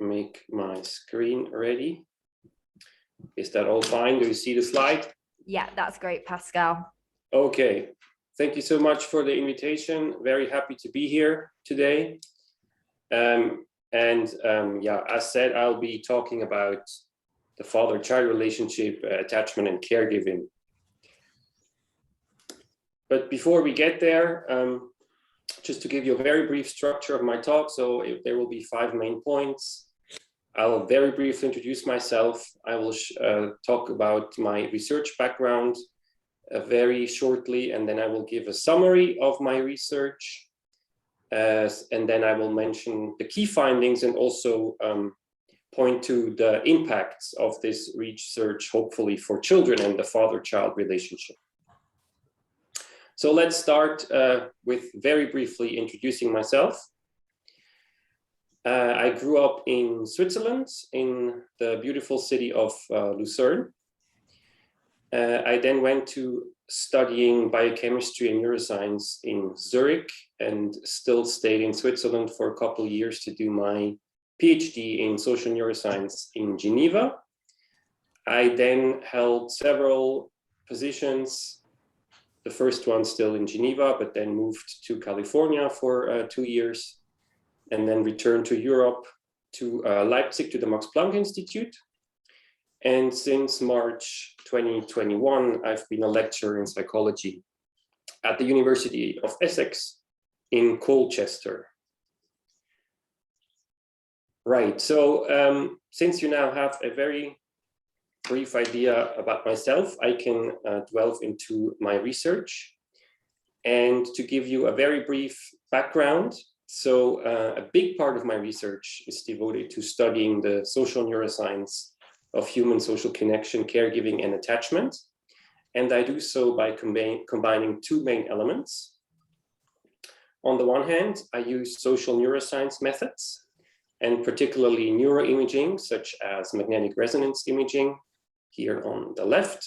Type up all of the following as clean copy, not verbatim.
make my screen ready. Is that all fine? Do you see the slide? Yeah, that's great, Pascal. Okay, thank you so much for the invitation. Very happy to be here today. Yeah, as said, I'll be talking about the father-child relationship, attachment, and caregiving. But before we get there, just to give you a very brief structure of my talk, so there will be 5 main points. I'll very briefly introduce myself. I will talk about my research background very shortly, and then I will give a summary of my research. And then I will mention the key findings and also point to the impacts of this research, hopefully for children and the father-child relationship. So let's start with very briefly introducing myself. I grew up in Switzerland, in the beautiful city of Lucerne. I then went to studying biochemistry and neuroscience in Zurich and still stayed in Switzerland for a couple of years to do my PhD in social neuroscience in Geneva. I then held several positions, the first one still in Geneva, but then moved to California for 2 years and then returned to Europe, to Leipzig, to the Max Planck Institute. And since March 2021, I've been a lecturer in psychology at the University of Essex in Colchester. Right, so since you now have a very brief idea about myself, I can delve into my research. And to give you a very brief background, so a big part of my research is devoted to studying the social neuroscience of human social connection, caregiving, and attachment. And I do so by combining 2 main elements. On the one hand, I use social neuroscience methods, and particularly neuroimaging, such as magnetic resonance imaging, here on the left,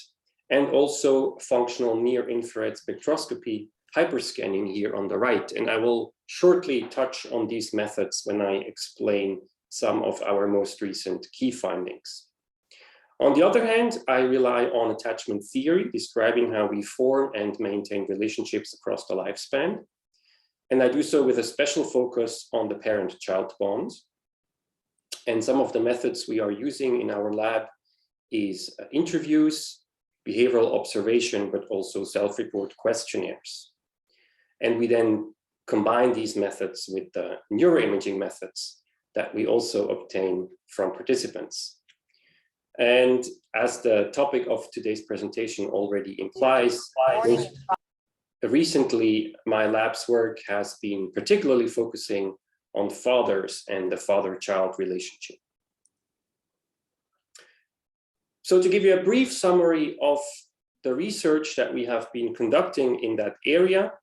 and also functional near-infrared spectroscopy, hyperscanning here on the right. And I will shortly touch on these methods when I explain some of our most recent key findings. On the other hand, I rely on attachment theory, describing how we form and maintain relationships across the lifespan. And I do so with a special focus on the parent-child bond. And some of the methods we are using in our lab is interviews, behavioral observation, but also self-report questionnaires. And we then combine these methods with the neuroimaging methods that we also obtain from participants. And as the topic of today's presentation already implies, recently my lab's work has been particularly focusing on fathers and the father-child relationship. So to give you a brief summary of the research that we have been conducting in that area,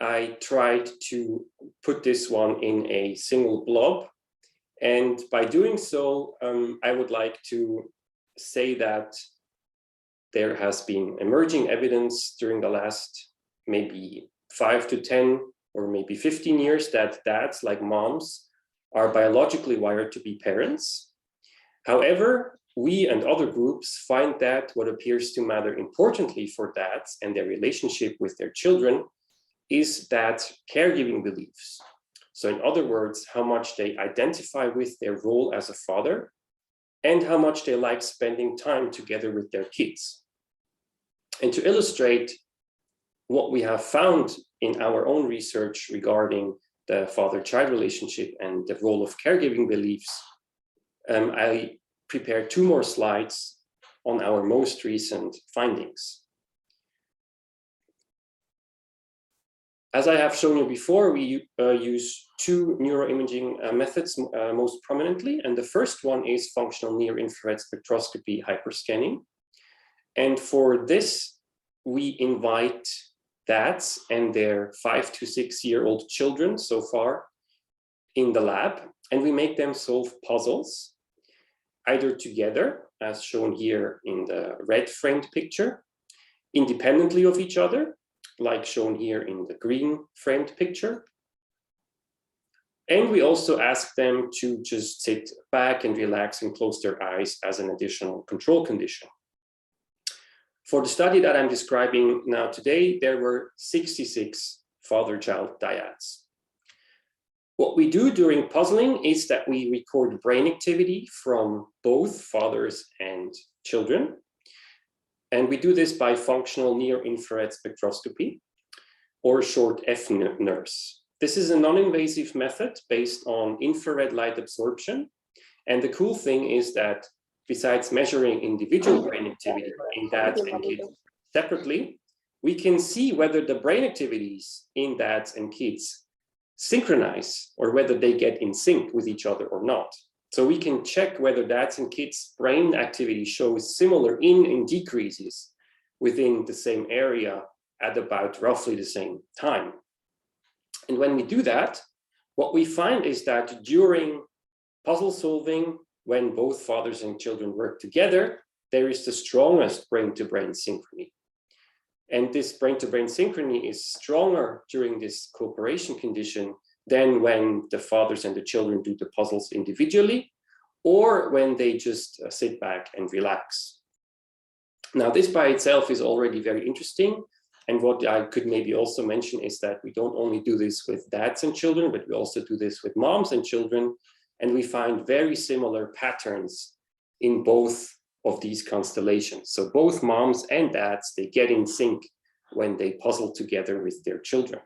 I tried to put this one in a single blob. And by doing so, I would like to say that there has been emerging evidence during the last maybe 5 to 10 or maybe 15 years that dads, like moms, are biologically wired to be parents. However, we and other groups find that what appears to matter importantly for dads and their relationship with their children is that caregiving beliefs. So in other words, how much they identify with their role as a father and how much they like spending time together with their kids. And to illustrate what we have found in our own research regarding the father-child relationship and the role of caregiving beliefs, I prepared 2 more slides on our most recent findings. As I have shown you before, we use 2 neuroimaging methods most prominently. And the first one is functional near-infrared spectroscopy hyperscanning. And for this, we invite dads and their 5 to 6-year-old children so far in the lab, and we make them solve puzzles, either together, as shown here in the red framed picture, independently of each other, like shown here in the green framed picture, And we also ask them to just sit back and relax and close their eyes as an additional control condition. For the study that I'm describing now today, there were 66 father-child dyads. What we do during puzzling is that we record brain activity from both fathers and children. And we do this by functional near-infrared spectroscopy or short FNIRS. This is a non-invasive method based on infrared light absorption. And the cool thing is that besides measuring individual brain activity in dads and kids separately, we can see whether the brain activities in dads and kids synchronize or whether they get in sync with each other or not. So we can check whether dads and kids' brain activity shows similar in and decreases within the same area at about roughly the same time. And when we do that, what we find is that during puzzle solving, when both fathers and children work together, there is the strongest brain-to-brain synchrony. And this brain-to-brain synchrony is stronger during this cooperation condition than when the fathers and the children do the puzzles individually, or when they just sit back and relax. Now, this by itself is already very interesting. And what I could maybe also mention is that we don't only do this with dads and children, but we also do this with moms and children. And we find very similar patterns in both of these constellations. So both moms and dads, they get in sync when they puzzle together with their children.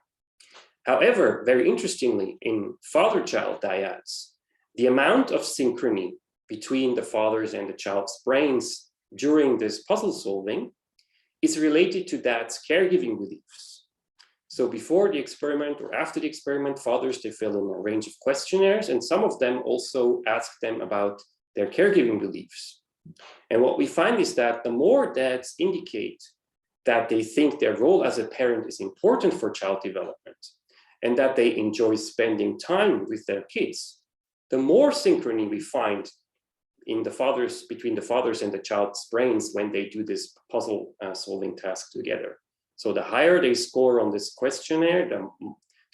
However, very interestingly, in father-child dyads, the amount of synchrony between the father's and the child's brains during this puzzle solving is related to dad's caregiving beliefs. So before the experiment or after the experiment, fathers, they fill in a range of questionnaires, and some of them also ask them about their caregiving beliefs. And what we find is that the more dads indicate that they think their role as a parent is important for child development and that they enjoy spending time with their kids, the more synchrony we find in between the fathers and the child's brains when they do this puzzle solving task together. So the higher they score on this questionnaire,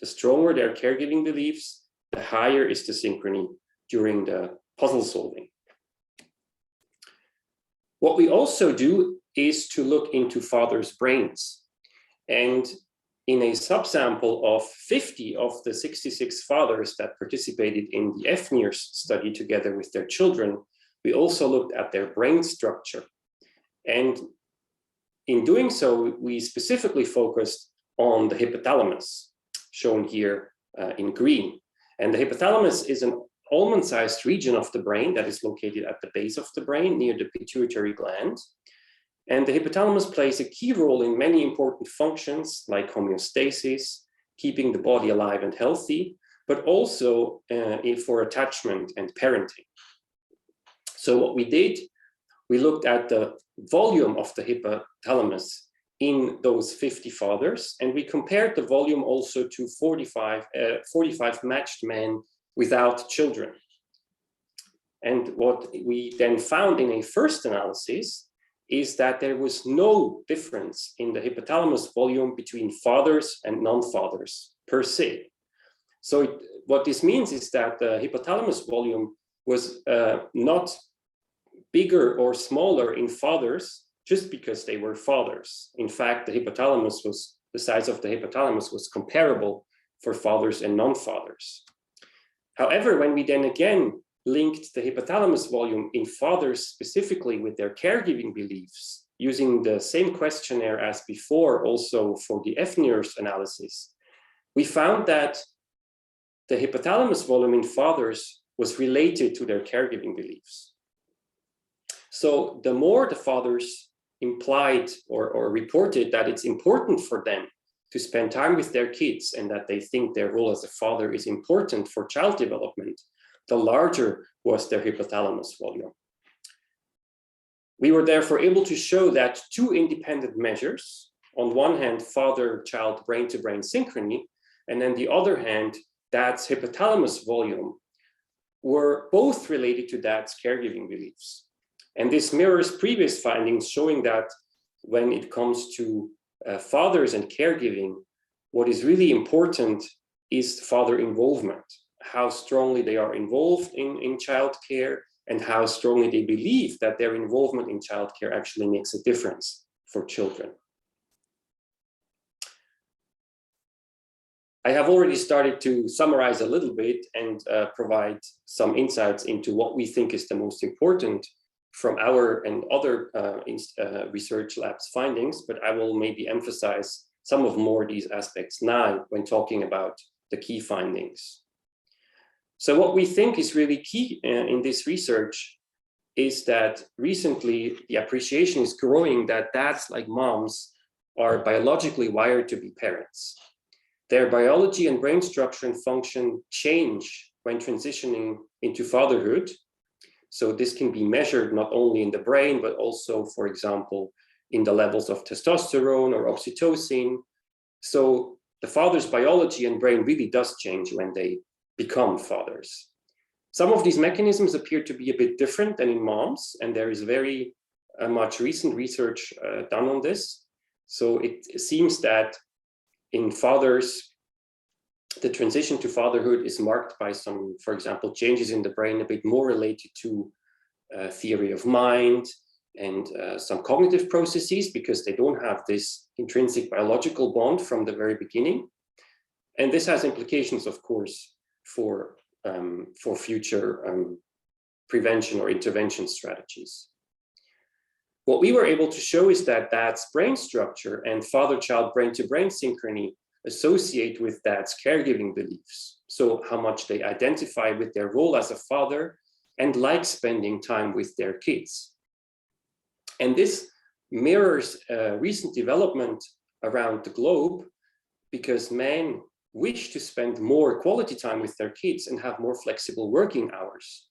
the stronger their caregiving beliefs, the higher is the synchrony during the puzzle solving. What we also do is to look into fathers' brains. And in a subsample of 50 of the 66 fathers that participated in the FNIRS study together with their children, we also looked at their brain structure. And in doing so, we specifically focused on the hypothalamus, shown here in green. And the hypothalamus is an almond-sized region of the brain that is located at the base of the brain near the pituitary gland. And the hypothalamus plays a key role in many important functions like homeostasis, keeping the body alive and healthy, but also for attachment and parenting. So what we did, we looked at the volume of the hypothalamus in those 50 fathers, and we compared the volume also to 45 matched men without children. And what we then found in a first analysis is that there was no difference in the hypothalamus volume between fathers and non-fathers per se. So what this means is that the hypothalamus volume was not bigger or smaller in fathers just because they were fathers. In fact, the size of the hypothalamus was comparable for fathers and non-fathers. However, when we then again linked the hypothalamus volume in fathers specifically with their caregiving beliefs, using the same questionnaire as before also for the FNIRS analysis, we found that the hypothalamus volume in fathers was related to their caregiving beliefs. So the more the fathers implied or reported that it's important for them to spend time with their kids and that they think their role as a father is important for child development, the larger was their hypothalamus volume. We were therefore able to show that two independent measures, on one hand, father-child brain-to-brain synchrony, and on the other hand, dad's hypothalamus volume, were both related to dad's caregiving beliefs. And this mirrors previous findings showing that when it comes to fathers and caregiving, what is really important is father involvement. how strongly they are involved in childcare, and how strongly they believe that their involvement in childcare actually makes a difference for children. I have already started to summarize a little bit and provide some insights into what we think is the most important from our and other research labs findings, but I will maybe emphasize some of more of these aspects now when talking about the key findings. So what we think is really key in this research is that recently the appreciation is growing that dads like moms are biologically wired to be parents. Their biology and brain structure and function change when transitioning into fatherhood. So this can be measured not only in the brain, but also, for example, in the levels of testosterone or oxytocin. So the father's biology and brain really does change when they become fathers. Some of these mechanisms appear to be a bit different than in moms, and there is very much recent research done on this. So it seems that in fathers, the transition to fatherhood is marked by some, for example, changes in the brain a bit more related to theory of mind and some cognitive processes, because they don't have this intrinsic biological bond from the very beginning. And this has implications, of course, for future prevention or intervention strategies. What we were able to show is that dad's brain structure and father-child brain-to-brain synchrony associate with dad's caregiving beliefs. So how much they identify with their role as a father and like spending time with their kids. And this mirrors recent development around the globe, because men wish to spend more quality time with their kids and have more flexible working hours.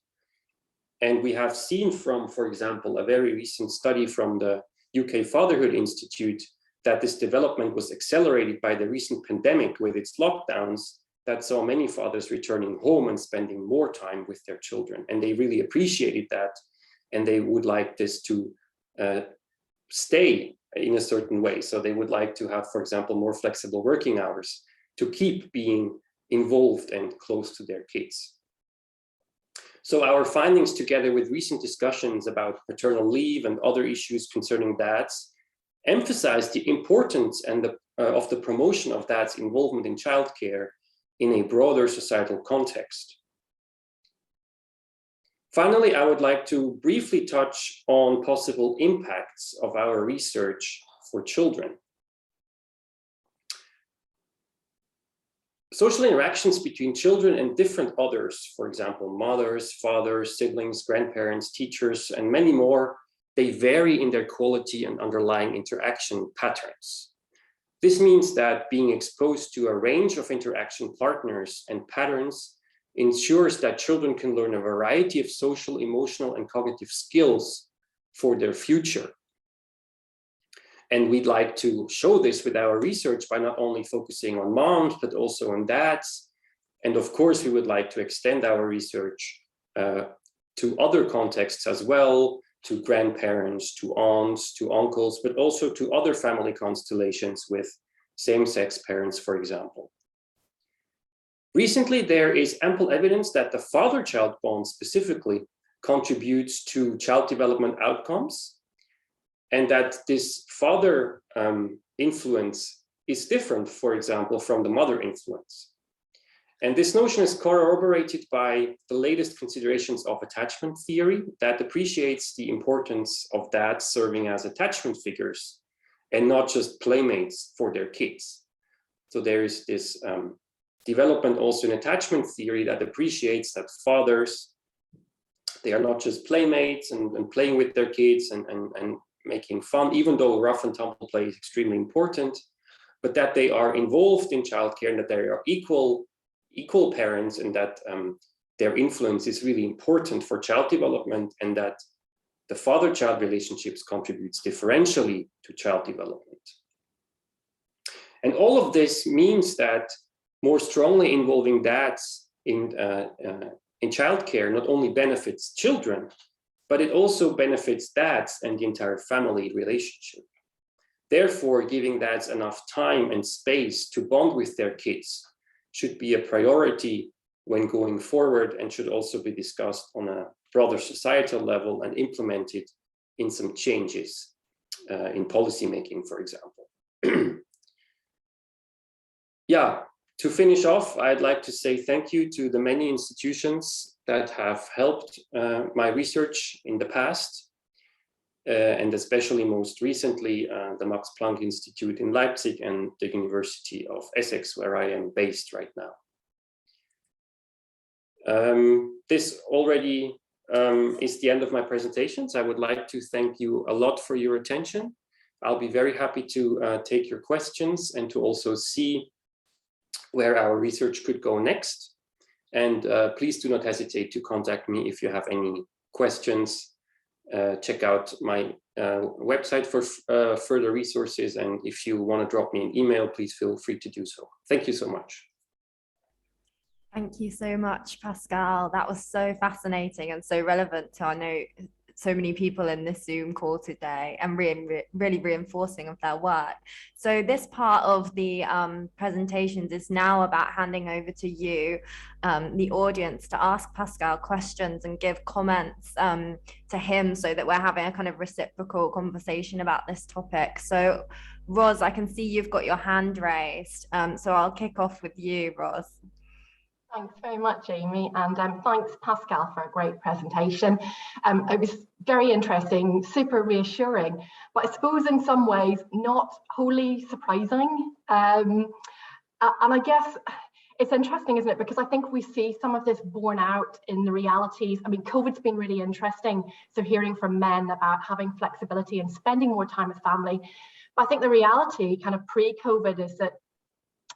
And we have seen from, for example, a very recent study from the UK Fatherhood Institute that this development was accelerated by the recent pandemic with its lockdowns that saw many fathers returning home and spending more time with their children. And they really appreciated that, and they would like this to stay in a certain way. So they would like to have, for example, more flexible working hours to keep being involved and close to their kids. So our findings, together with recent discussions about paternal leave and other issues concerning dads, emphasize the importance and of the promotion of dad's involvement in childcare in a broader societal context. Finally, I would like to briefly touch on possible impacts of our research for children. Social interactions between children and different others, for example, mothers, fathers, siblings, grandparents, teachers, and many more, they vary in their quality and underlying interaction patterns. This means that being exposed to a range of interaction partners and patterns ensures that children can learn a variety of social, emotional, and cognitive skills for their future. And we'd like to show this with our research by not only focusing on moms, but also on dads. And of course, we would like to extend our research to other contexts as well, to grandparents, to aunts, to uncles, but also to other family constellations with same-sex parents, for example. Recently, there is ample evidence that the father-child bond specifically contributes to child development outcomes, and that this father influence is different, for example, from the mother influence. And this notion is corroborated by the latest considerations of attachment theory that appreciates the importance of dads serving as attachment figures and not just playmates for their kids. So there is this development also in attachment theory that appreciates that fathers, they are not just playmates and playing with their kids and making fun, even though rough and tumble play is extremely important, but that they are involved in childcare and that they are equal parents, and that their influence is really important for child development, and that the father-child relationships contributes differentially to child development. And all of this means that more strongly involving dads in childcare not only benefits children, but it also benefits dads and the entire family relationship. Therefore, giving dads enough time and space to bond with their kids should be a priority when going forward and should also be discussed on a broader societal level and implemented in some changes in policymaking, for example. Yeah, to finish off, I'd like to say thank you to the many institutions that have helped my research in the past, and especially most recently, the Max Planck Institute in Leipzig and the University of Essex, where I am based right now. This already is the end of my presentations. I would like to thank you a lot for your attention. I'll be very happy to take your questions and to also see where our research could go next. And please do not hesitate to contact me if you have any questions. Check out my website for further resources. And if you want to drop me an email, please feel free to do so. Thank you so much. Thank you so much, Pascal. That was so fascinating and so relevant to, I know, so many people in this Zoom call today, and really reinforcing of their work. So this part of the presentations is now about handing over to you, the audience, to ask Pascal questions and give comments to him, so that we're having a kind of reciprocal conversation about this topic. So Ros, I can see you've got your hand raised. So I'll kick off with you, Ros. Thanks very much, Amy, and thanks, Pascal, for a great presentation. It was very interesting, super reassuring, but I suppose in some ways not wholly surprising. And I guess it's interesting, isn't it? Because I think we see some of this borne out in the realities. I mean, COVID's been really interesting, so hearing from men about having flexibility and spending more time with family. But I think the reality kind of pre-COVID is that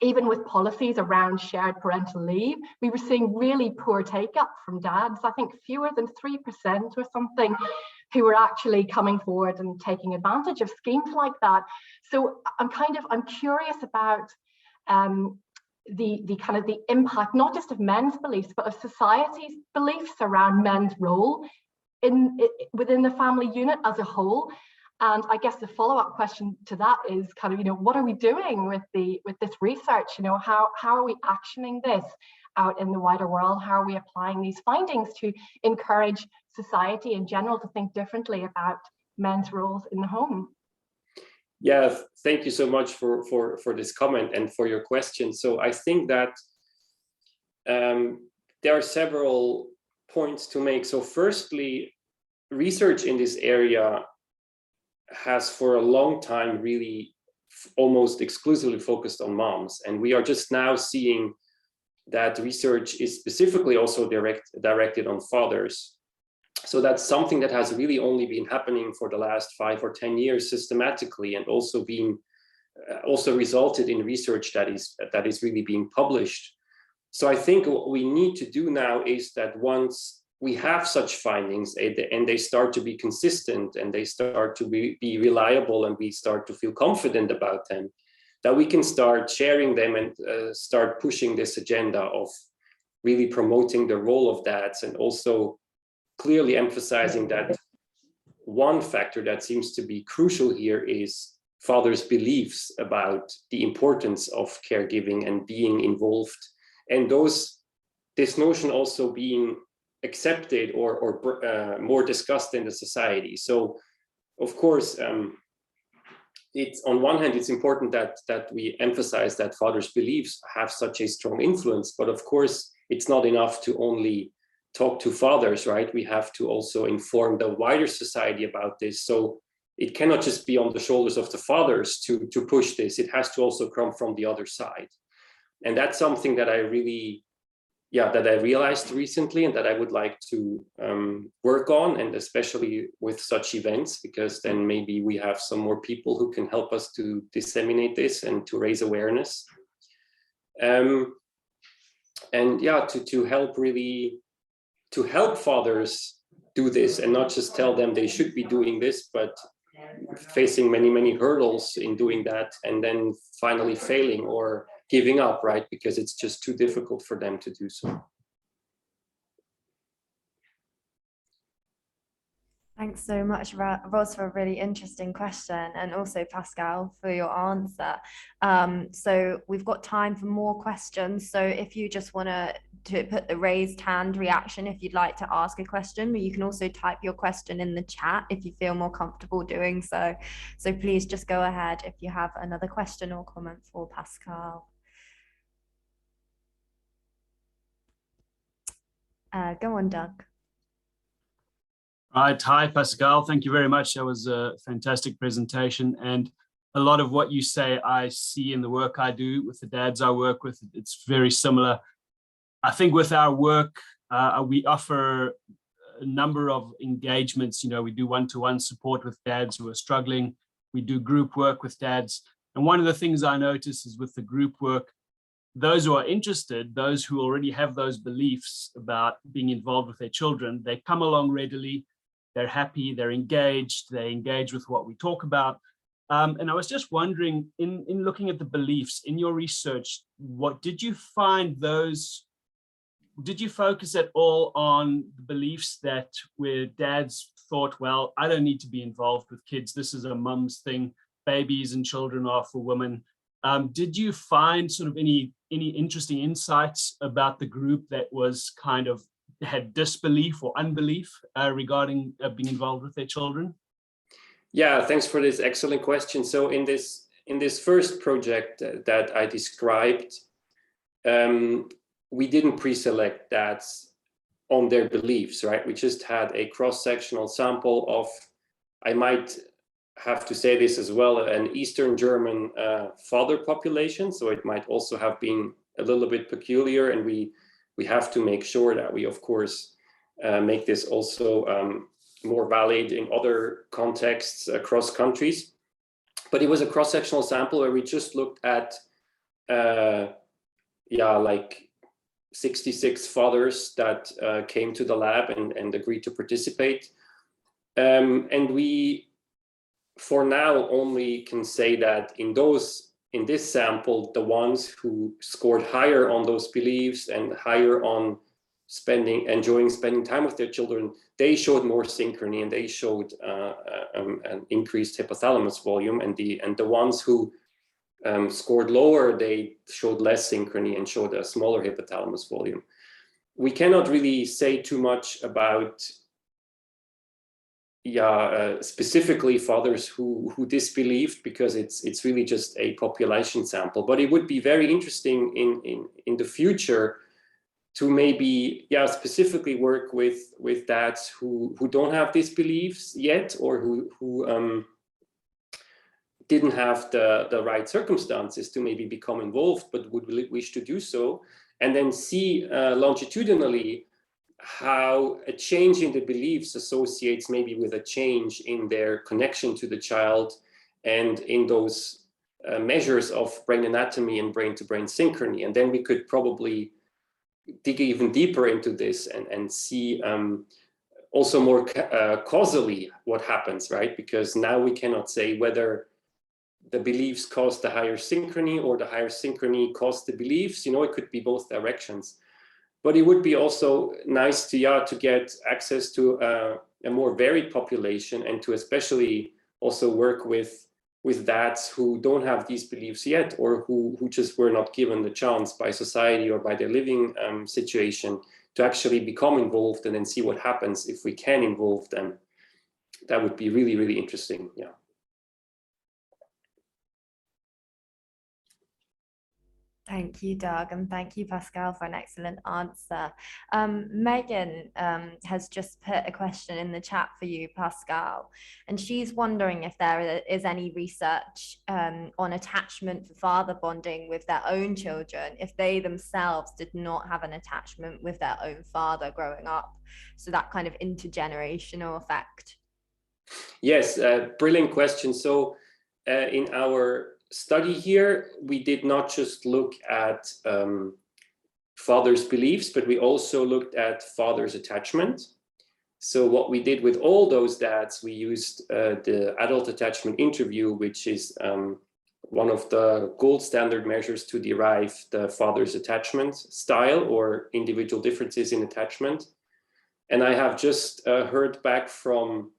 even with policies around shared parental leave, we were seeing really poor take up from dads. I think fewer than 3% or something who were actually coming forward and taking advantage of schemes like that. So I'm curious about the kind of the impact, not just of men's beliefs, but of society's beliefs around men's role within the family unit as a whole. And I guess the follow-up question to that is kind of, what are we doing with this research? How are we actioning this out in the wider world? How are we applying these findings to encourage society in general to think differently about men's roles in the home? Yeah, thank you so much for this comment and for your question. So I think that there are several points to make. So firstly, research in this area has for a long time really almost exclusively focused on moms. And we are just now seeing that research is specifically also directed on fathers. So that's something that has really only been happening for the last 5 or 10 years systematically, and also resulted in research that is really being published. So I think what we need to do now is that once we have such findings and they start to be consistent and they start to be reliable and we start to feel confident about them, that we can start sharing them and start pushing this agenda of really promoting the role of dads, and also clearly emphasizing that one factor that seems to be crucial here is fathers' beliefs about the importance of caregiving and being involved, and this notion also being accepted or more discussed in the society. So of course, it's on one hand, it's important that we emphasize that fathers' beliefs have such a strong influence, but of course, it's not enough to only talk to fathers, right? We have to also inform the wider society about this. So it cannot just be on the shoulders of the fathers to push this. It has to also come from the other side. And that's something that I realized recently, and that I would like to work on, and especially with such events, because then maybe we have some more people who can help us to disseminate this and to raise awareness. To help fathers do this and not just tell them they should be doing this, but facing many hurdles in doing that, and then finally failing or giving up, right? Because it's just too difficult for them to do so. Thanks so much, Ros, for a really interesting question, and also Pascal for your answer. So we've got time for more questions. So if you just want to put the raised hand reaction if you'd like to ask a question, but you can also type your question in the chat if you feel more comfortable doing so. So please just go ahead if you have another question or comment for Pascal. Go on, Doug. Right. Hi, Pascal. Thank you very much. That was a fantastic presentation. And a lot of what you say, I see in the work I do with the dads I work with. It's very similar. I think with our work, we offer a number of engagements. You know, we do one-to-one support with dads who are struggling. We do group work with dads. And one of the things I notice is with the group work, those who are interested, those who already have those beliefs about being involved with their children, they come along readily. They're happy, they're engaged, they engage with what we talk about. And I was just wondering, in looking at the beliefs in your research, what did you find those, did you focus at all on the beliefs that where dads thought, well, I don't need to be involved with kids, this is a mum's thing, babies and children are for women. Did you find sort of any interesting insights about the group that was kind of had disbelief or unbelief regarding being involved with their children? Yeah, thanks for this excellent question. So in this first project that I described, we didn't pre-select dads on their beliefs, right? We just had a cross-sectional sample of, I might have to say this as well, an Eastern German father population. So it might also have been a little bit peculiar, and we have to make sure that we, of course, make this also more valid in other contexts across countries. But it was a cross-sectional sample where we just looked at, like 66 fathers that came to the lab and agreed to participate. And we, for now, only can say that in this sample, the ones who scored higher on those beliefs and higher on enjoying spending time with their children, they showed more synchrony and they showed an increased hypothalamus volume, and the ones who scored lower, they showed less synchrony and showed a smaller hypothalamus volume. We cannot really say too much about specifically fathers who disbelieved, because it's really just a population sample. But it would be very interesting in the future to maybe specifically work with dads who don't have these beliefs yet, or who didn't have the right circumstances to maybe become involved but would wish to do so, and then see longitudinally how a change in the beliefs associates maybe with a change in their connection to the child, and in those measures of brain anatomy and brain-to-brain synchrony. And then we could probably dig even deeper into this and see also more causally what happens, right? Because now we cannot say whether the beliefs cause the higher synchrony or the higher synchrony caused the beliefs. You know, it could be both directions. But it would be also nice to get access to a more varied population, and to especially also work with dads who don't have these beliefs yet, or who just were not given the chance by society or by their living situation to actually become involved, and then see what happens if we can involve them. That would be really, really interesting. Yeah. Thank you, Doug, and thank you, Pascal, for an excellent answer. Megan has just put a question in the chat for you, Pascal, and she's wondering if there is any research on attachment for father bonding with their own children if they themselves did not have an attachment with their own father growing up. So that kind of intergenerational effect. Yes, brilliant question. So in our study here, we did not just look at father's beliefs, but we also looked at father's attachment. So what we did with all those dads, we used the adult attachment interview, which is one of the gold standard measures to derive the father's attachment style or individual differences in attachment. And I have just heard back from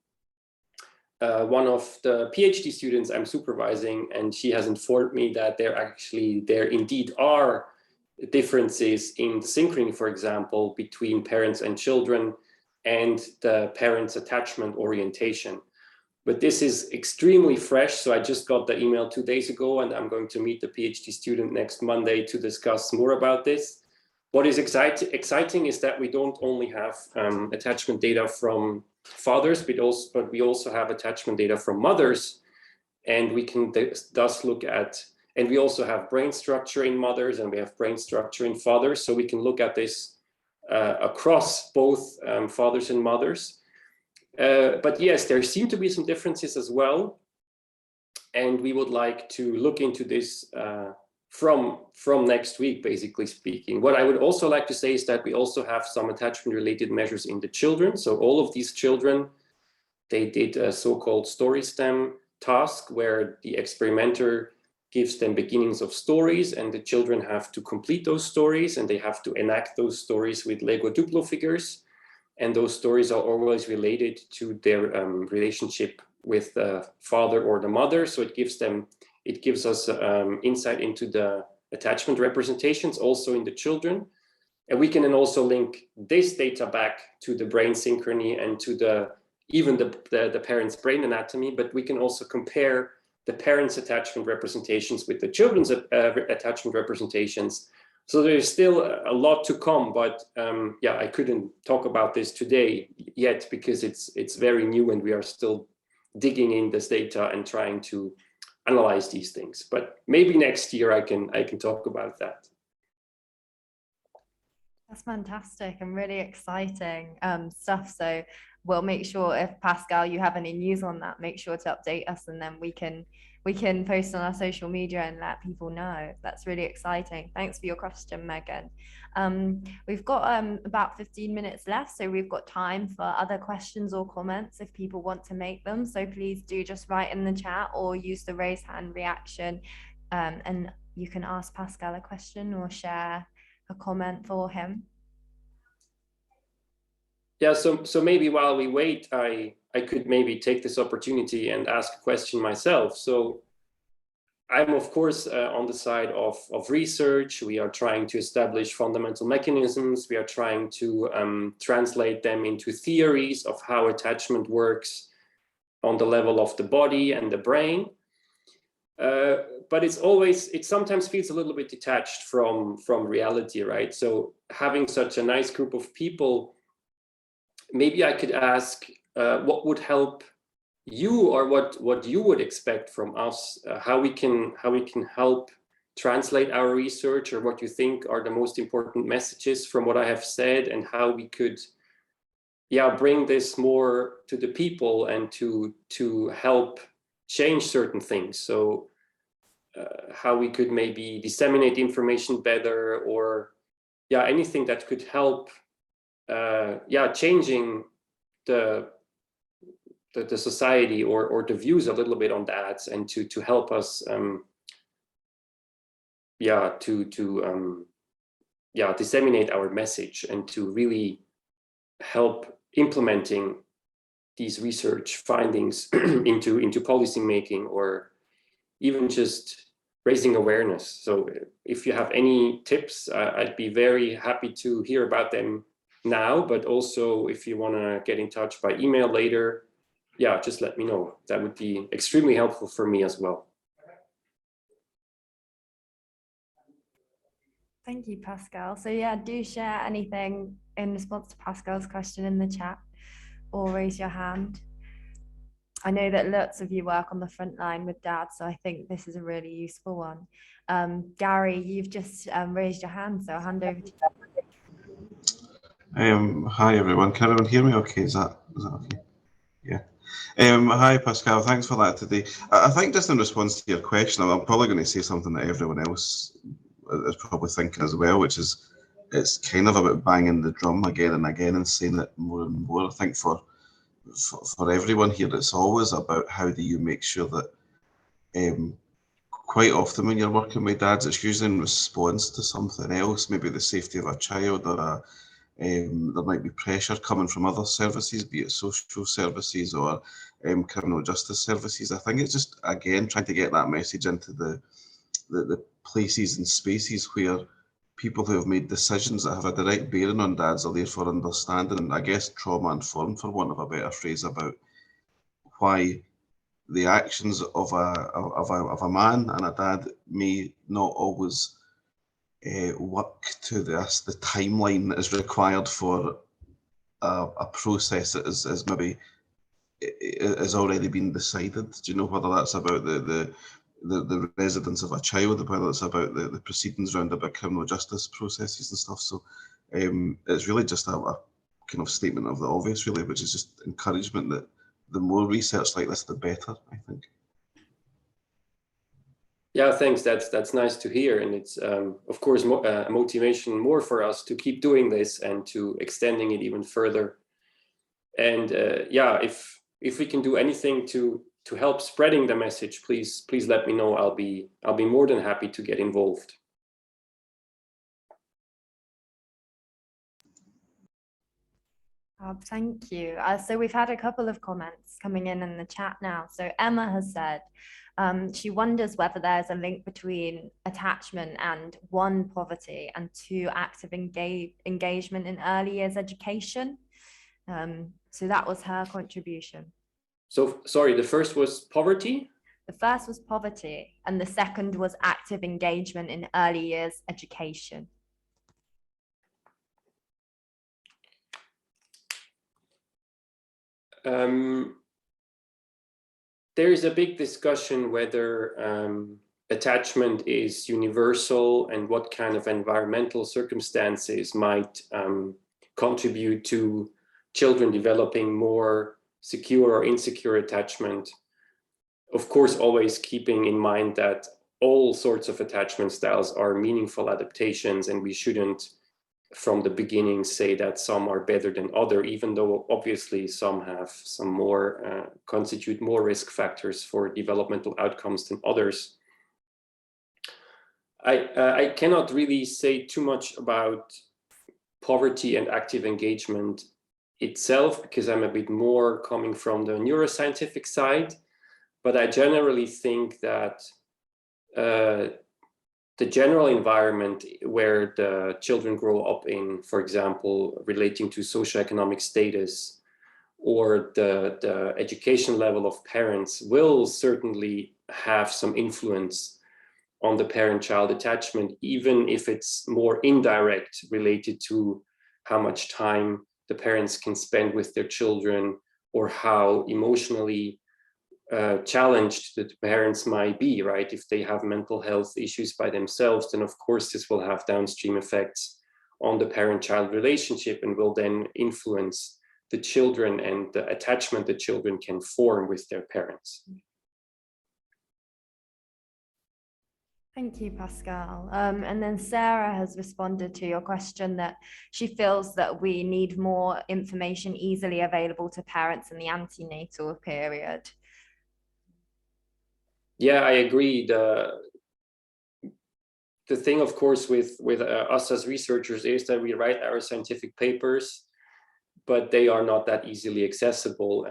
one of the PhD students I'm supervising, and she has informed me that there indeed are differences in the synchrony, for example, between parents and children and the parents' attachment orientation. But this is extremely fresh, so I just got the email 2 days ago, and I'm going to meet the PhD student next Monday to discuss more about this. What is exciting is that we don't only have attachment data from fathers, but we also have attachment data from mothers, and we can thus look at, and we also have brain structure in mothers, and we have brain structure in fathers, so we can look at this across both fathers and mothers. But yes, there seem to be some differences as well, and we would like to look into this from next week, basically speaking. What I would also like to say is that we also have some attachment-related measures in the children. So all of these children, they did a so-called story stem task where the experimenter gives them beginnings of stories, and the children have to complete those stories, and they have to enact those stories with Lego Duplo figures. And those stories are always related to their relationship with the father or the mother. So it gives us insight into the attachment representations also in the children. And we can then also link this data back to the brain synchrony and to even the parent's brain anatomy, but we can also compare the parents' attachment representations with the children's attachment representations. So there's still a lot to come, but yeah, I couldn't talk about this today yet because it's very new and we are still digging in this data and trying to analyze these things. But maybe next year I can talk about that. That's fantastic and really exciting stuff. So we'll make sure, if Pascal, you have any news on that, make sure to update us, and then we can post on our social media and let people know. That's really exciting. Thanks for your question, Megan. We've got about 15 minutes left, so we've got time for other questions or comments if people want to make them. So please do just write in the chat or use the raise hand reaction, and you can ask Pascal a question or share a comment for him. Yeah, so maybe while we wait, I could maybe take this opportunity and ask a question myself. So I'm, of course, on the side of research. We are trying to establish fundamental mechanisms. We are trying to translate them into theories of how attachment works on the level of the body and the brain. But it sometimes feels a little bit detached from reality, right? So having such a nice group of people, maybe I could ask what would help you, or what you would expect from us, how we can help translate our research, or what you think are the most important messages from what I have said, and how we could bring this more to the people and to help change certain things. So how we could maybe disseminate information better, or anything that could help changing the society or the views a little bit on that, and to help us disseminate our message, and to really help implementing these research findings into policy making, or even just raising awareness. So if you have any tips, I'd be very happy to hear about them now, but also if you want to get in touch by email later, just let me know. That would be extremely helpful for me as well. Thank you, Pascal. So do share anything in response to Pascal's question in the chat, or raise your hand. I know that lots of you work on the front line with Dad, so I think this is a really useful one. Gary, you've just raised your hand, so I'll hand over to you. Hi everyone, can everyone hear me okay? Is that okay? Yeah. Hi Pascal, thanks for that today. I think just in response to your question, I'm probably going to say something that everyone else is probably thinking as well, which is it's kind of about banging the drum again and again and saying it more and more. I think for everyone here, it's always about how do you make sure that quite often when you're working with dads, it's usually in response to something else, maybe the safety of a child, or There might be pressure coming from other services, be it social services or criminal justice services. I think it's just, again, trying to get that message into the places and spaces where people who have made decisions that have a direct bearing on dads are therefore understanding, and I guess trauma-informed, for want of a better phrase, about why the actions of a man and a dad may not always work to the timeline that is required for a process that is maybe has already been decided. Do you know, whether that's about the residence of a child, whether it's about the proceedings around about criminal justice processes and stuff. So it's really just a kind of statement of the obvious, really, which is just encouragement that the more research like this, the better, I think. Yeah, thanks. That's nice to hear, and it's of course a motivation more for us to keep doing this and to extending it even further. And yeah, if we can do anything to help spreading the message, please let me know. I'll be more than happy to get involved. Thank you. So we've had a couple of comments coming in the chat now. So Emma has said she wonders whether there's a link between attachment and 1, poverty, and 2, active engagement in early years education. So that was her contribution. So sorry, the first was poverty? The first was poverty, and the second was active engagement in early years education. There is a big discussion whether attachment is universal and what kind of environmental circumstances might contribute to children developing more secure or insecure attachment. Of course, always keeping in mind that all sorts of attachment styles are meaningful adaptations, and we shouldn't from the beginning say that some are better than other, even though obviously some have some more constitute more risk factors for developmental outcomes than others. I cannot really say too much about poverty and active engagement itself, because I'm a bit more coming from the neuroscientific side, but I generally think that the general environment where the children grow up in, for example, relating to socioeconomic status or the education level of parents, will certainly have some influence on the parent-child attachment, even if it's more indirect, related to how much time the parents can spend with their children, or how emotionally challenged that the parents might be, right? If they have mental health issues by themselves, then of course this will have downstream effects on the parent-child relationship and will then influence the children and the attachment the children can form with their parents. Thank you, Pascal. And then Sarah has responded to your question that she feels that we need more information easily available to parents in the antenatal period. Yeah, I agree. The thing, of course, with us as researchers is that we write our scientific papers, but they are not that easily accessible,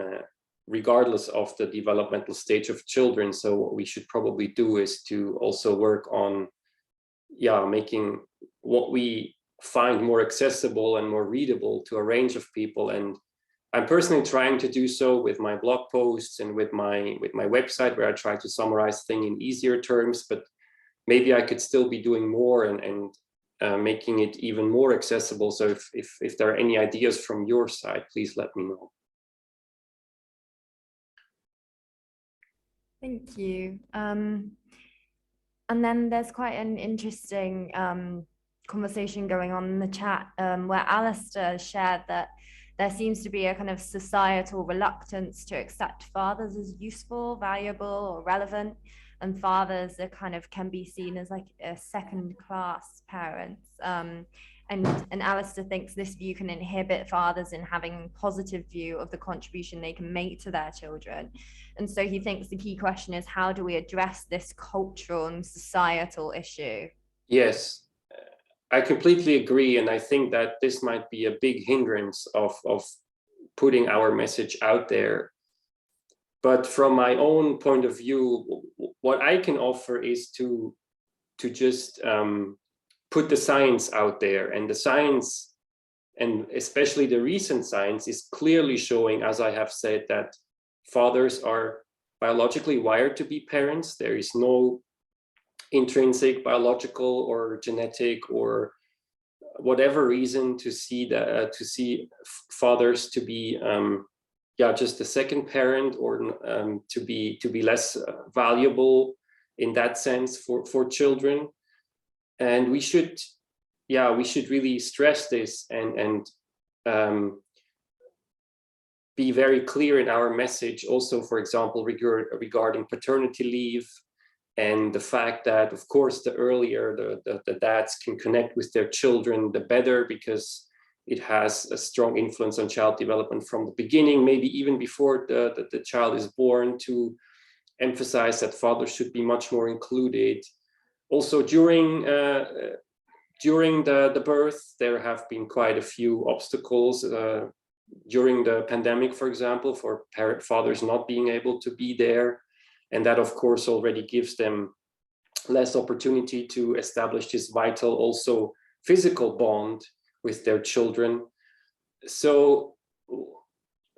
regardless of the developmental stage of children. So what we should probably do is to also work on, making what we find more accessible and more readable to a range of people. And I'm personally trying to do so with my blog posts and with my website, where I try to summarize things in easier terms, but maybe I could still be doing more and making it even more accessible. So if there are any ideas from your side, please let me know. Thank you. And then there's quite an interesting conversation going on in the chat where Alistair shared that there seems to be a kind of societal reluctance to accept fathers as useful, valuable, or relevant, and fathers are kind of can be seen as like a second-class parents. And Alistair thinks this view can inhibit fathers in having a positive view of the contribution they can make to their children. And so he thinks the key question is, how do we address this cultural and societal issue? Yes, I completely agree, and I think that this might be a big hindrance of putting our message out there. But from my own point of view, what I can offer is to just put the science out there, and the science, and especially the recent science, is clearly showing, as I have said, that fathers are biologically wired to be parents. There is no intrinsic biological or genetic or whatever reason to see fathers to be just a second parent, or to be less valuable in that sense for children. And we should really stress this and be very clear in our message also, for example, regarding paternity leave, and the fact that, of course, the earlier the dads can connect with their children, the better, because it has a strong influence on child development from the beginning, maybe even before the child is born, to emphasize that fathers should be much more included. Also, during the birth, there have been quite a few obstacles during the pandemic, for example, for fathers not being able to be there. And that, of course, already gives them less opportunity to establish this vital, also physical bond with their children. So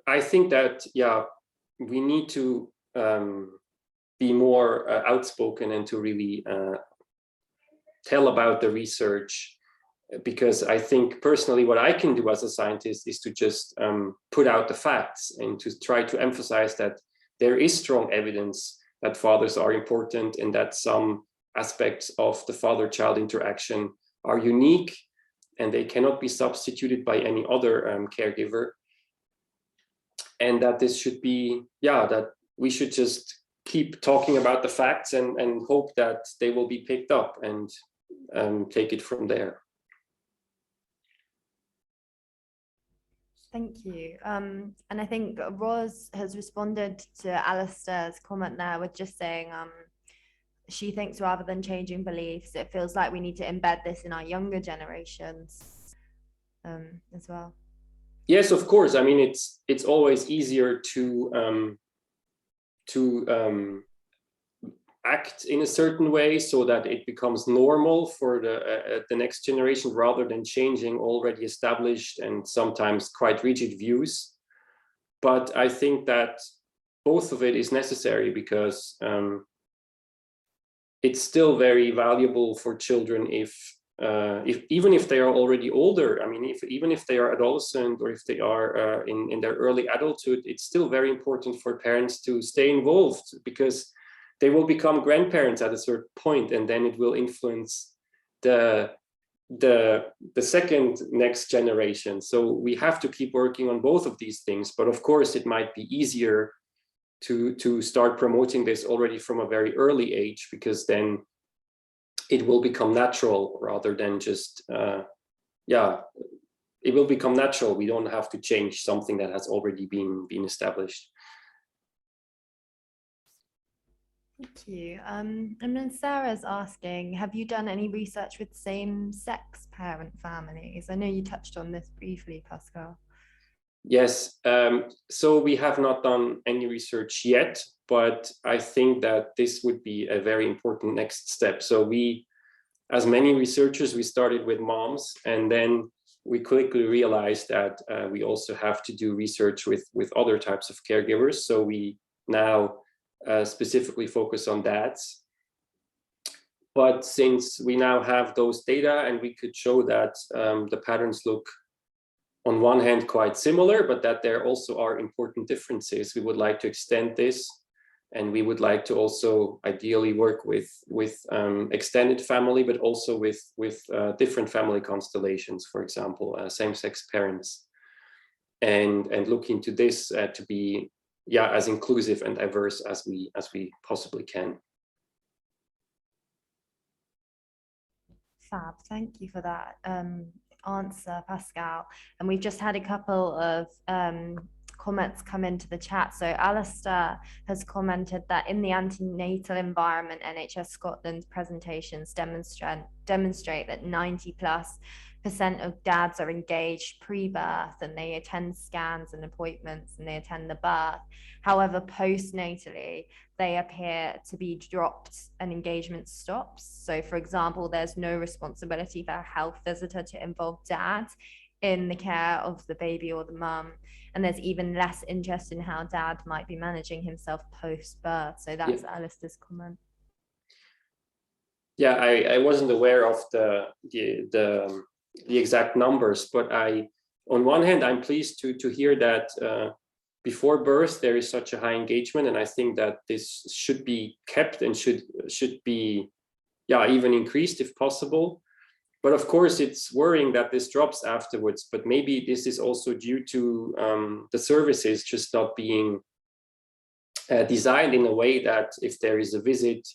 I think that, we need to be more outspoken and to really tell about the research, because I think personally what I can do as a scientist is to just put out the facts and to try to emphasize that there is strong evidence that fathers are important, and that some aspects of the father-child interaction are unique and they cannot be substituted by any other caregiver. And that this should be, that we should just keep talking about the facts and hope that they will be picked up and take it from there. Thank you. And I think Roz has responded to Alistair's comment there with just saying she thinks rather than changing beliefs, it feels like we need to embed this in our younger generations as well. Yes, of course. I mean, it's always easier to act in a certain way so that it becomes normal for the next generation, rather than changing already established and sometimes quite rigid views. But I think that both of it is necessary, because it's still very valuable for children if even if they are already older. I mean, even if they are adolescent, or if they are in their early adulthood, it's still very important for parents to stay involved, because they will become grandparents at a certain point, and then it will influence the second next generation. So we have to keep working on both of these things. But of course, it might be easier to start promoting this already from a very early age, because then it will become natural, rather than just it will become natural. We don't have to change something that has already been established. Thank you. And then Sarah's asking, have you done any research with same-sex parent families? I know you touched on this briefly, Pascal. Yes, so we have not done any research yet, but I think that this would be a very important next step. So we, as many researchers, we started with moms, and then we quickly realized that we also have to do research with other types of caregivers. So we now specifically focus on dads. But since we now have those data, and we could show that the patterns look on one hand quite similar, but that there also are important differences, we would like to extend this, and we would like to also ideally work with extended family, but also with different family constellations, for example, same-sex parents, and look into this to be as inclusive and diverse as we possibly can. Fab, thank you for that answer, Pascal. And we've just had a couple of comments come into the chat. So Alistair has commented that in the antenatal environment, NHS Scotland's presentations demonstrate that 90+% of dads are engaged pre-birth, and they attend scans and appointments, and they attend the birth. However, postnatally, they appear to be dropped and engagement stops. So for example, there's no responsibility for a health visitor to involve dad in the care of the baby or the mum. And there's even less interest in how dad might be managing himself post-birth. So that's Alistair's comment. Yeah, I wasn't aware of the exact numbers, but on one hand, I'm pleased to hear that before birth there is such a high engagement, and I think that this should be kept and should be, even increased if possible. But of course, it's worrying that this drops afterwards. But maybe this is also due to the services just not being designed in a way that if there is a visit,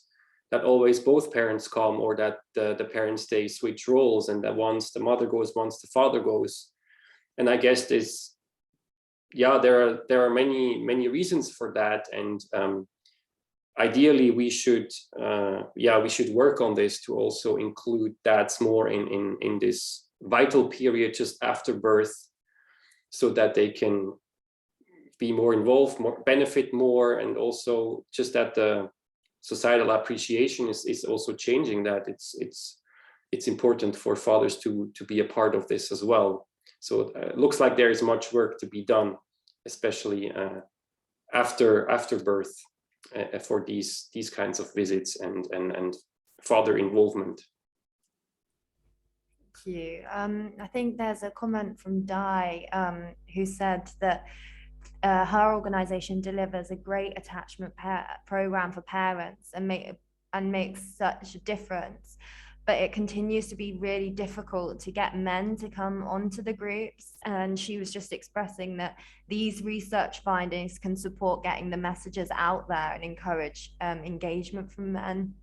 that always both parents come, or that the parents, they switch roles, and that once the mother goes, once the father goes. And I guess this, there are many reasons for that. And ideally we should work on this to also include dads more in this vital period just after birth, so that they can be more involved, benefit more, and also just that the societal appreciation is also changing, that it's important for fathers to be a part of this as well. So it looks like there is much work to be done, especially after birth, for these kinds of visits and father involvement. Thank you. I think there's a comment from Di, who said that her organization delivers a great attachment program for parents and makes such a difference, but it continues to be really difficult to get men to come onto the groups. And she was just expressing that these research findings can support getting the messages out there and encourage engagement from men.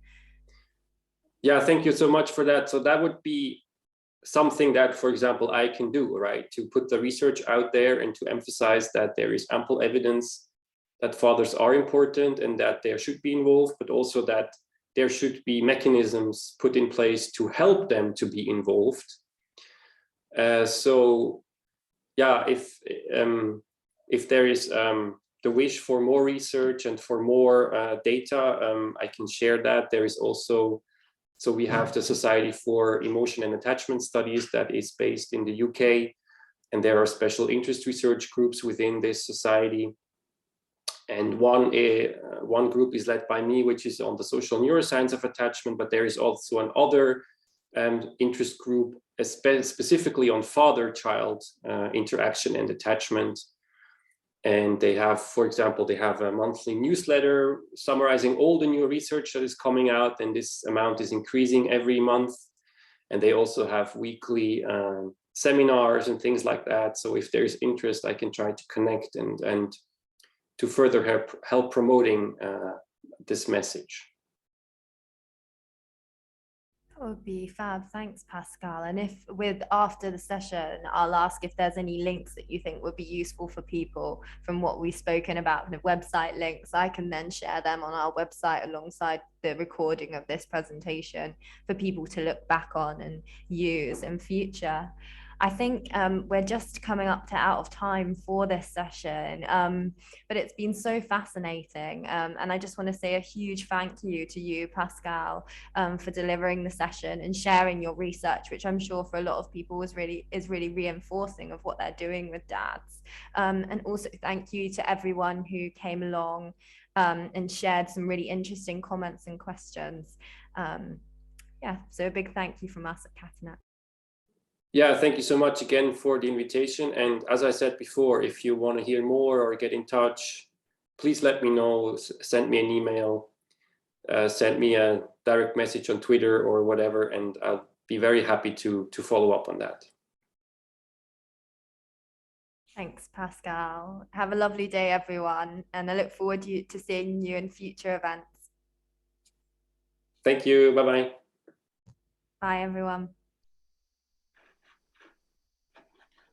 Yeah, thank you so much for that. So that would be something that, for example, I can do, right? To put the research out there and to emphasize that there is ample evidence that fathers are important and that they should be involved, but also that there should be mechanisms put in place to help them to be involved. If there is the wish for more research and for more data, I can share that. There is also, so we have the Society for Emotion and Attachment Studies that is based in the UK, and there are special interest research groups within this society. And one group is led by me, which is on the social neuroscience of attachment, but there is also another interest group specifically on father-child interaction and attachment. And they have, for example, they have a monthly newsletter summarizing all the new research that is coming out, and this amount is increasing every month. And they also have weekly seminars and things like that. So if there's interest, I can try to connect and to further help promoting this message. That would be fab. Thanks, Pascal. And after the session, I'll ask if there's any links that you think would be useful for people from what we've spoken about, the website links. I can then share them on our website alongside the recording of this presentation for people to look back on and use in future. I think we're just coming up to out of time for this session, but it's been so fascinating. And I just want to say a huge thank you to you, Pascal, for delivering the session and sharing your research, which I'm sure for a lot of people is really reinforcing of what they're doing with dads. And also thank you to everyone who came along and shared some really interesting comments and questions. So a big thank you from us at Catanat. Yeah, thank you so much again for the invitation. And as I said before, if you want to hear more or get in touch, please let me know, send me an email, send me a direct message on Twitter or whatever, and I'll be very happy to follow up on that. Thanks, Pascal. Have a lovely day, everyone. And I look forward to seeing you in future events. Thank you. Bye-bye. Bye, everyone.